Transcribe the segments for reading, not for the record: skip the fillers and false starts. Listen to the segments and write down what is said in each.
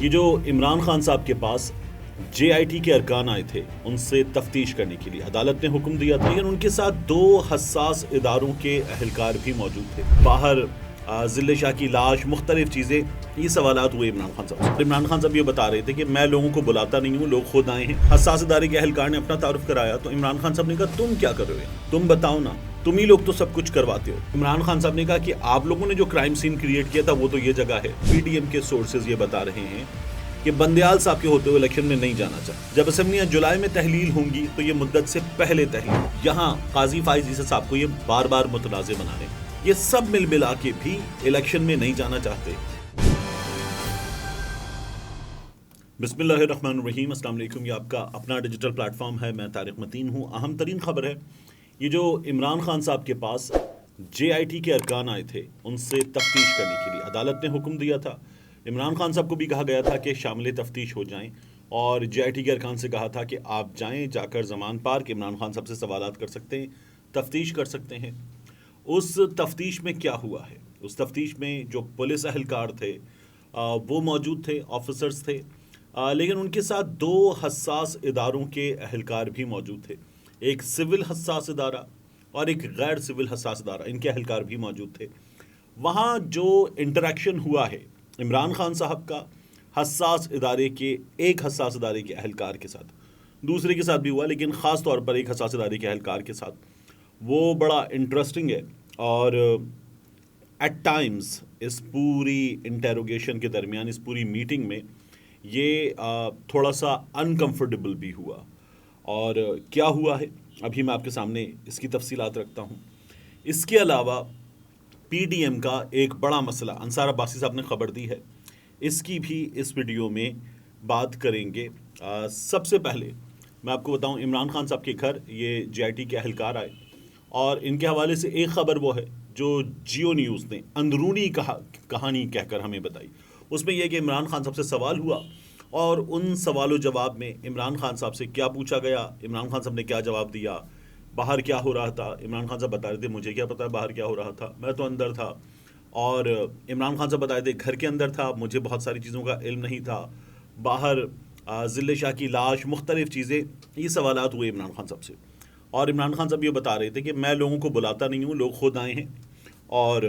یہ جو عمران خان صاحب کے پاس جے آئی ٹی کے ارکان آئے تھے ان سے تفتیش کرنے کے لیے عدالت نے حکم دیا تھا، لیکن ان کے ساتھ دو حساس اداروں کے اہلکار بھی موجود تھے. باہر ضلع شاہ کی لاش، مختلف چیزیں، یہ سوالات ہوئے عمران خان صاحب سے. عمران خان صاحب یہ بتا رہے تھے کہ میں لوگوں کو بلاتا نہیں ہوں، لوگ خود آئے ہیں. حساس ادارے کے اہلکار نے اپنا تعارف کرایا تو عمران خان صاحب نے کہا تم کیا کر رہے ہو، تم بتاؤ نا، تم ہی لوگ تو سب کچھ کرواتے ہو. عمران خان صاحب نے کہا کہ آپ لوگوں نے جو کرائم سین کریٹ کیا تھا وہ تو یہ جگہ ہے. پی ڈی ایم کے سورسز یہ بتا رہے ہیں کہ بندیال صاحب کے ہوتے ہوئے الیکشن میں نہیں جانا چاہتا. جب اسمبلیاں جولائی میں تحلیل ہوں گی تو یہ مدت سے پہلے تحلیل. یہاں قاضی فائز عیسی صاحب کو یہ بار بار متنازع بنا رہے ہیں. یہ سب مل ملا کے بھی الیکشن میں نہیں جانا چاہتے. بسم اللہ الرحمن الرحیم. السلام علیکم. یہ آپ کا اپنا ڈیجیٹل پلیٹ فارم ہے. میں طارق متین ہوں. اہم ترین خبر ہے یہ جو عمران خان صاحب کے پاس جے آئی ٹی کے ارکان آئے تھے ان سے تفتیش کرنے کے لیے عدالت نے حکم دیا تھا. عمران خان صاحب کو بھی کہا گیا تھا کہ شامل تفتیش ہو جائیں، اور جے آئی ٹی کے ارکان سے کہا تھا کہ آپ جائیں، جا کر زمان پارک عمران خان صاحب سے سوالات کر سکتے ہیں، تفتیش کر سکتے ہیں. اس تفتیش میں کیا ہوا ہے؟ اس تفتیش میں جو پولیس اہلکار تھے وہ موجود تھے، آفیسرز تھے، لیکن ان کے ساتھ دو حساس اداروں کے اہلکار بھی موجود تھے. ایک سول حساس ادارہ اور ایک غیر سول حساس ادارہ، ان کے اہلکار بھی موجود تھے. وہاں جو انٹریکشن ہوا ہے عمران خان صاحب کا حساس ادارے کے ایک حساس ادارے کے اہلکار کے ساتھ، دوسرے کے ساتھ بھی ہوا لیکن خاص طور پر ایک حساس ادارے کے اہلکار کے ساتھ، وہ بڑا انٹرسٹنگ ہے. اور ایٹ ٹائمز اس پوری انٹیروگیشن کے درمیان، اس پوری میٹنگ میں یہ تھوڑا سا انکمفرٹیبل بھی ہوا. اور کیا ہوا ہے ابھی میں آپ کے سامنے اس کی تفصیلات رکھتا ہوں. اس کے علاوہ پی ڈی ایم کا ایک بڑا مسئلہ انصار عباسی صاحب نے خبر دی ہے، اس کی بھی اس ویڈیو میں بات کریں گے. سب سے پہلے میں آپ کو بتاؤں، عمران خان صاحب کے گھر یہ جے آئی ٹی کے اہلکار آئے، اور ان کے حوالے سے ایک خبر وہ ہے جو جیو نیوز نے اندرونی کہانی کہہ کر ہمیں بتائی. اس میں یہ کہ عمران خان صاحب سے سوال ہوا، اور ان سوال و جواب میں عمران خان صاحب سے کیا پوچھا گیا، عمران خان صاحب نے کیا جواب دیا، باہر کیا ہو رہا تھا. عمران خان صاحب بتا رہے تھے مجھے کیا پتا باہر کیا ہو رہا تھا، میں تو اندر تھا. اور عمران خان صاحب بتا رہے تھے گھر کے اندر تھا، مجھے بہت ساری چیزوں کا علم نہیں تھا. باہر ضلع شاہ کی لاش، مختلف چیزیں، یہ سوالات ہوئے عمران خان صاحب سے. اور عمران خان صاحب یہ بتا رہے تھے کہ میں لوگوں کو بلاتا نہیں ہوں، لوگ خود آئے ہیں، اور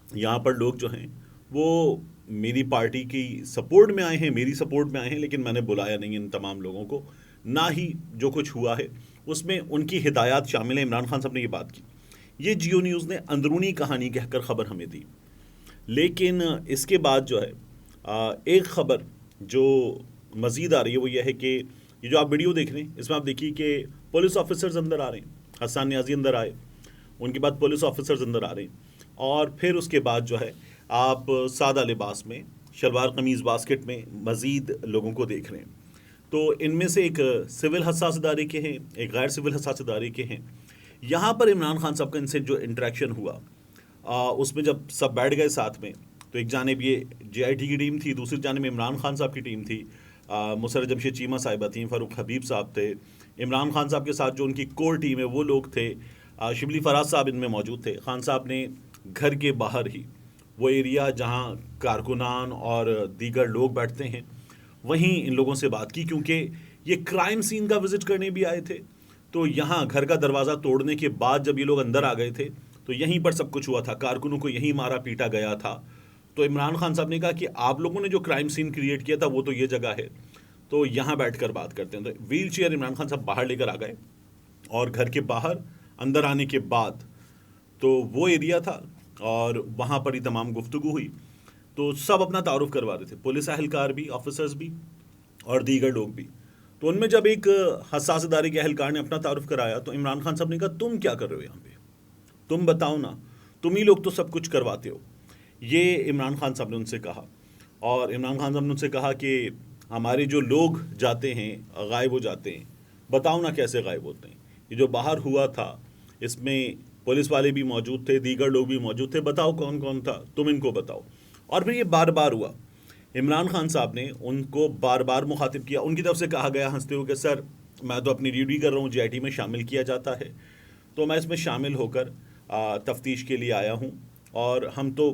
یہاں پر لوگ جو ہیں وہ میری پارٹی کی سپورٹ میں آئے ہیں، میری سپورٹ میں آئے ہیں، لیکن میں نے بلایا نہیں ان تمام لوگوں کو. نہ ہی جو کچھ ہوا ہے اس میں ان کی ہدایات شامل ہیں. عمران خان صاحب نے یہ بات کی. یہ جیو نیوز نے اندرونی کہانی کہہ کر خبر ہمیں دی. لیکن اس کے بعد جو ہے ایک خبر جو مزید آ رہی ہے وہ یہ ہے کہ یہ جو آپ ویڈیو دیکھ رہے ہیں اس میں آپ دیکھیے کہ پولیس آفیسرز اندر آ رہے ہیں. حسان نیازی اندر آئے، ان کے بعد پولیس آفیسرز اندر آ رہے ہیں، اور پھر اس کے بعد جو ہے آپ سادہ لباس میں، شلوار قمیض باسکٹ میں مزید لوگوں کو دیکھ رہے ہیں. تو ان میں سے ایک سول حساس ادارے کے ہیں، ایک غیر سول حساس ادارے کے ہیں. یہاں پر عمران خان صاحب کا ان سے جو انٹریکشن ہوا، اس میں جب سب بیٹھ گئے ساتھ میں، تو ایک جانب یہ جے آئی ٹی کی ٹیم تھی، دوسری جانب عمران خان صاحب کی ٹیم تھی. مسرت جمشید چیمہ صاحبہ تھیں، فاروق حبیب صاحب تھے، عمران خان صاحب کے ساتھ جو ان کی کور ٹیم ہے وہ لوگ تھے، شبلی فراز صاحب ان میں موجود تھے. خان صاحب نے گھر کے باہر ہی وہ ایریا جہاں کارکنان اور دیگر لوگ بیٹھتے ہیں وہیں ان لوگوں سے بات کی، کیونکہ یہ کرائم سین کا وزٹ کرنے بھی آئے تھے. تو یہاں گھر کا دروازہ توڑنے کے بعد جب یہ لوگ اندر آ گئے تھے تو یہیں پر سب کچھ ہوا تھا، کارکنوں کو یہیں مارا پیٹا گیا تھا. تو عمران خان صاحب نے کہا کہ آپ لوگوں نے جو کرائم سین کریٹ کیا تھا وہ تو یہ جگہ ہے، تو یہاں بیٹھ کر بات کرتے ہیں. تو ویل چیئر عمران خان صاحب باہر لے کر آ گئے، اور گھر کے باہر اندر آنے کے بعد تو وہ ایریا تھا، اور وہاں پر ہی تمام گفتگو ہوئی. تو سب اپنا تعارف کروا رہے تھے، پولیس اہلکار بھی، آفیسرز بھی، اور دیگر لوگ بھی. تو ان میں جب ایک حساس ادارے کے اہلکار نے اپنا تعارف کرایا تو عمران خان صاحب نے کہا تم کیا کر رہے ہو یہاں پہ، تم بتاؤ نا، تم ہی لوگ تو سب کچھ کرواتے ہو. یہ عمران خان صاحب نے ان سے کہا. اور عمران خان صاحب نے ان سے کہا کہ ہمارے جو لوگ جاتے ہیں غائب ہو جاتے ہیں، بتاؤ نا کیسے غائب ہوتے ہیں. یہ جو باہر ہوا تھا اس میں پولیس والے بھی موجود تھے، دیگر لوگ بھی موجود تھے، بتاؤ کون کون تھا، تم ان کو بتاؤ. اور پھر یہ بار بار ہوا. عمران خان صاحب نے ان کو بار بار مخاطب کیا. ان کی طرف سے کہا گیا ہنستے ہوئے کہ سر میں تو اپنی ڈیوٹی کر رہا ہوں، جے آئی ٹی میں شامل کیا جاتا ہے، تو میں اس میں شامل ہو کر تفتیش کے لیے آیا ہوں، اور ہم تو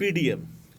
PDM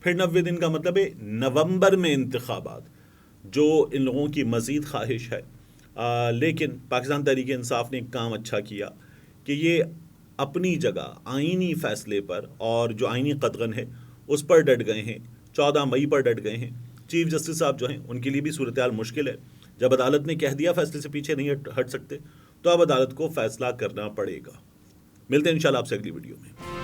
پھر 90 دن کا مطلب ہے نومبر میں انتخابات، جو ان لوگوں کی مزید خواہش ہے۔ لیکن پاکستان تحریک انصاف نے ایک کام اچھا کیا کہ یہ اپنی جگہ آئینی فیصلے پر اور جو آئینی قدغن ہے اس پر ڈٹ گئے ہیں، 14 مئی پر ڈٹ گئے ہیں۔ چیف جسٹس صاحب جو ہیں ان کے لیے بھی صورتحال مشکل ہے، جب عدالت نے کہہ دیا فیصلے سے پیچھے نہیں ہٹ سکتے، تو اب عدالت کو فیصلہ کرنا پڑے گا۔ ملتے ہیں انشاءاللہ آپ سے اگلی ویڈیو میں۔